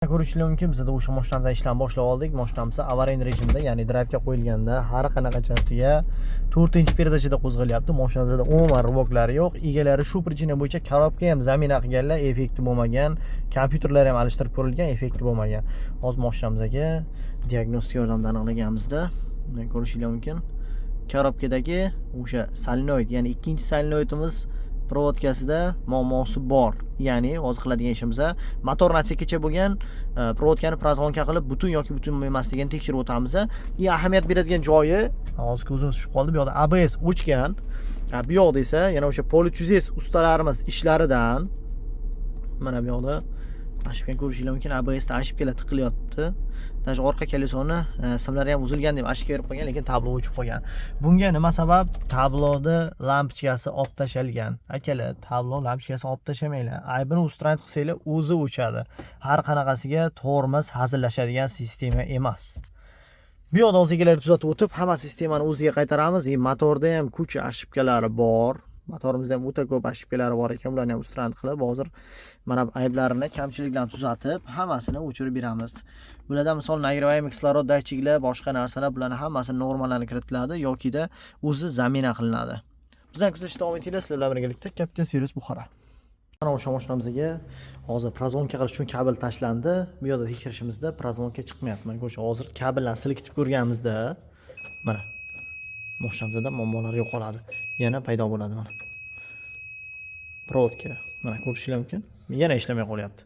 Ko'rishingiz mumkin, bizda o'sha mashinamizdan ishlarni boshlab oldik. Mashinamiz avariya rejimda, ya'ni drayvga qo'yilganda har qanaqachasiga 4-perdachada qo'zg'alyapti. Mashinamizda umuman rivoklari yo'q. Egalari shu prичина bo'yicha korobka ham zaminaga qilganlar, effekti bo'lmagan. Kompyuterlar ham alishtirib ko'rilgan, effekti bo'lmagan. Hozir mashinamizga diagnostik yordamdan aniqlaganimizda ko'rishingiz mumkin. Korobkadagi o'sha solenoid, ya'ni ikkinchi solenoidimiz provodkasida muammosi bor. Ya'ni hozir qiladigan ishimiz motor natikacha bo'lgan provodkani prozvonka qilib butun yoki butun emasligini tekshirib o'tamiz. Ahamiyat beradigan joyi, hozir ko'zimiz tushib qoldi, bu yoqda ABS o'chgan. Bu yoqda esa yana o'sha polichuzes ustalarimiz ishlaridan mana bu yoqda ashibgan ko'rishingiz mumkin, ABS da ashibkalar tiqilyapti. Даже orqa kolesoni simlari ham uzilgan deb ashibka berib qo'ygan, lekin tablo o'chib qolgan. Bunga nima sabab? Tabloda lampochkasi olib tashalgan. Akalar, tablo lampochkasi olib tashamanglar. Aybini ustran qilsanglar o'zi o'chadi. Har qanaqasiga tormoz hazillashadigan sistema emas. Bu yoqda o'zigalarni tuzatib o'tib, hamma sistemani o'ziga qaytaramiz. Motorda ham kuch ashibkalari bor. Motorimizda ham o'ta ko'p ashibkalari bor ekan, ularni ham ustran qilib, hozir mana ayblarini, kamchiliklarni tuzatib, hammasini o'chirib beramiz. Bularda misol nagravaya kislorod datchiklar, boshqa narsalar, bularni hammasi normalarga kiritiladi yokida o'zi zamina qilinadi. Bizdan kuzatishda davom etinglar, sizlar bilan birgalikda Captain Service Buxoro. Mana o'sha mashinamizga hozir prozvonka qilish uchun kabel tashlandi. Bu yerda tekshirishimizda prozvonka chiqmayapti. Mana o'sha hozir kabellarni silkitib ko'rganimizda mana mashinamizda muammolar yo'qoladi. Yana paydo bo'ladi mana. Provodka. Mana ko'rishingiz mumkin. Yana ishlamay qolyapti.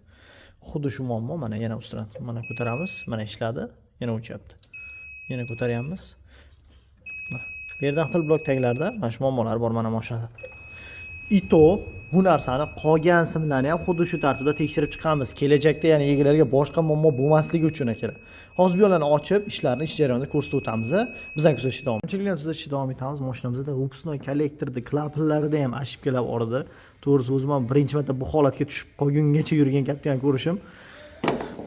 Xuddi shu muammo mana yana ustidan. Mana ko'taramiz, mana ishladi, yana o'chyapti. Yana ko'taryapmiz. Mana bu yerda xil blok taglarida mana shu muammolar bor mana mashinada. Ito bu narsani qolgan simlarni ham xuddi shu tartibda tekshirib chiqamiz. Kelajakda yana egalarga boshqa muammo bo'lmasligi uchun akalar. Hozir bu yo'llarni ochib, ishlarni ish jarayonida ko'rsatib o'tamiz. Bizdan kuzatishda davom. Qanchalik sizda davom etamiz. Mashinamizda upsnoy kollektorda, klapanlarida ham ashibkalar bor edi. To'g'risi o'zim ham birinchi marta bu holatga tushib qolgungacha yurgan kaptan ko'rishim.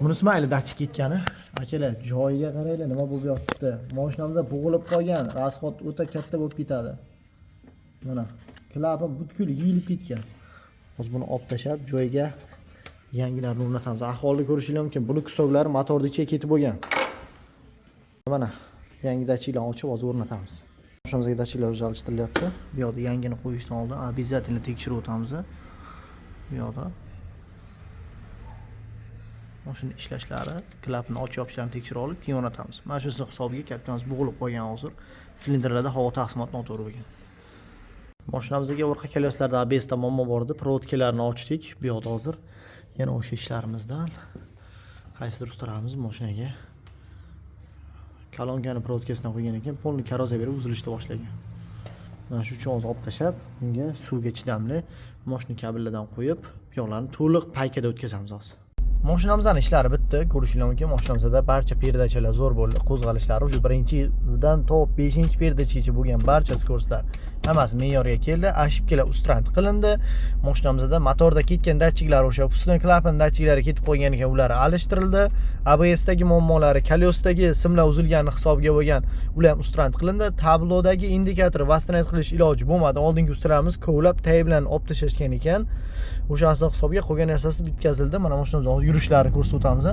Bunisi mayli datchik ketgani. Akalar, joyiga qaranglar, nima bo'lib yotibdi. Mashinamizda bo'g'ilib qolgan, rasxod o'ta katta bo'lib ketadi. Mana klapan butkul yeyilib ketgan. Hozir buni olib tashab, joyiga yangilarni o'rnatamiz. Ahvolni ko'rishingiz mumkin. Buni kusoglari motorning ichiga ketib bo'lgan. Mana yangi datchiklarni ochib hozir o'rnatamiz. Mashinamizga datchiklar o'zgartirilyapti. Bu yoqda yangini qo'yishdan oldin обязательно tekshirib o'tamiz. Bu yoqda mashina ishlashlari, klapni ochib yopishlarini tekshirib olib, keyin o'rnatamiz. Mana shu hisobiga kaptanimiz bo'g'ilib qolgan hozir. Silindrlarda havo taqsimoti noto'g'ri bo'lgan. Mashinamizga orqa koleslarda ABS da muammo bor edi. Provodkalarni ochdik. Bu yoqda hozir yana o'sha ishlarimizdan qaysidir ustalarimiz mashinaga kolonkani provodkasidan qo'ygan ekan, polni korroziya berib uzilishni boshlagan. Mana shu uchun hozir olib tashab, bunga suvga chidamli mashina kabellardan qo'yib, bu yoqlarni to'liq paykada o'tkazamiz hozir. Mashinamizning ishlari bitdi. Ko'rishingiz mumkin, mashinamizda barcha perdachalar zo'r bo'ldi. Qo'zg'alishlari o'sha birinchidan to 5-perdachagacha bo'lgan barcha skorslar hammasi me'yorga keldi. Ashibkalar ustran qilindi. Mashinamizda motorda ketgan datchiklar, o'sha piston klapan datchiklari ketib qolgan ekan, ular alishtirildi. ABS dagi muammolari, kolesdagi simlar uzilgani hisobiga bo'lgan, ular ham ustran qilindi. Tablodagi indikator vastranayt qilish iloji bo'lmadi. Oldingi ustalarimiz kovlab tay bilan olib tashlashgan ekan. O'sha hisobiga qolgan narsasi bitkazildi. Mana mashinamiz yurishlarini ko'rsatib o'tamiz.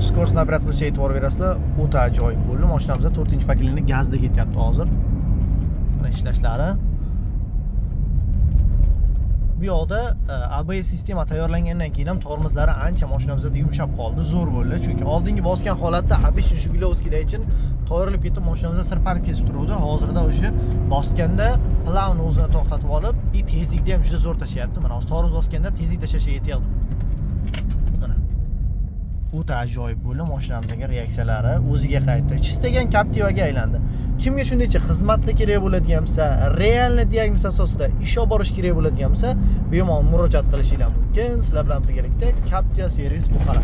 Skorsni operat qilishga e'tibor berasizlar. O'ta ajoyib bo'ldi. Mashinamizda 4-paketli gazda ketyapti hozir. Mana ishlashlari. Bu yoqda ABS sistema tayyorlangandan keyin ham tormozlari ancha mashinamizda yumshab qoldi, zo'r bo'ldi. Chunki oldingi bosgan holatda ABS Shugulevskiy uchun to'g'rilib ketib mashinamizda sirpanib ketib turuvdi. Hozirda o'sha bosganda plavni o'zini to'xtatib olib, tezlikda ham juda zo'r tashyapti. Mana hozir tormoz bosganda tezlik tashlashga yetyapti. Mana o'ta ajoyib bo'ldi. Mashinamizning reaksiyalari o'ziga qaytdi. Chistagan Captivaga aylandi. Kimga shundaycha xizmatli kerak bo'ladigan bo'lsa, realni diagnoz asosida ish olib borish kerak bo'ladigan bo'lsa, bemalol murojaat qilishingiz mumkin. Sizlar bilan birgalikda Captiva Service Buxoro.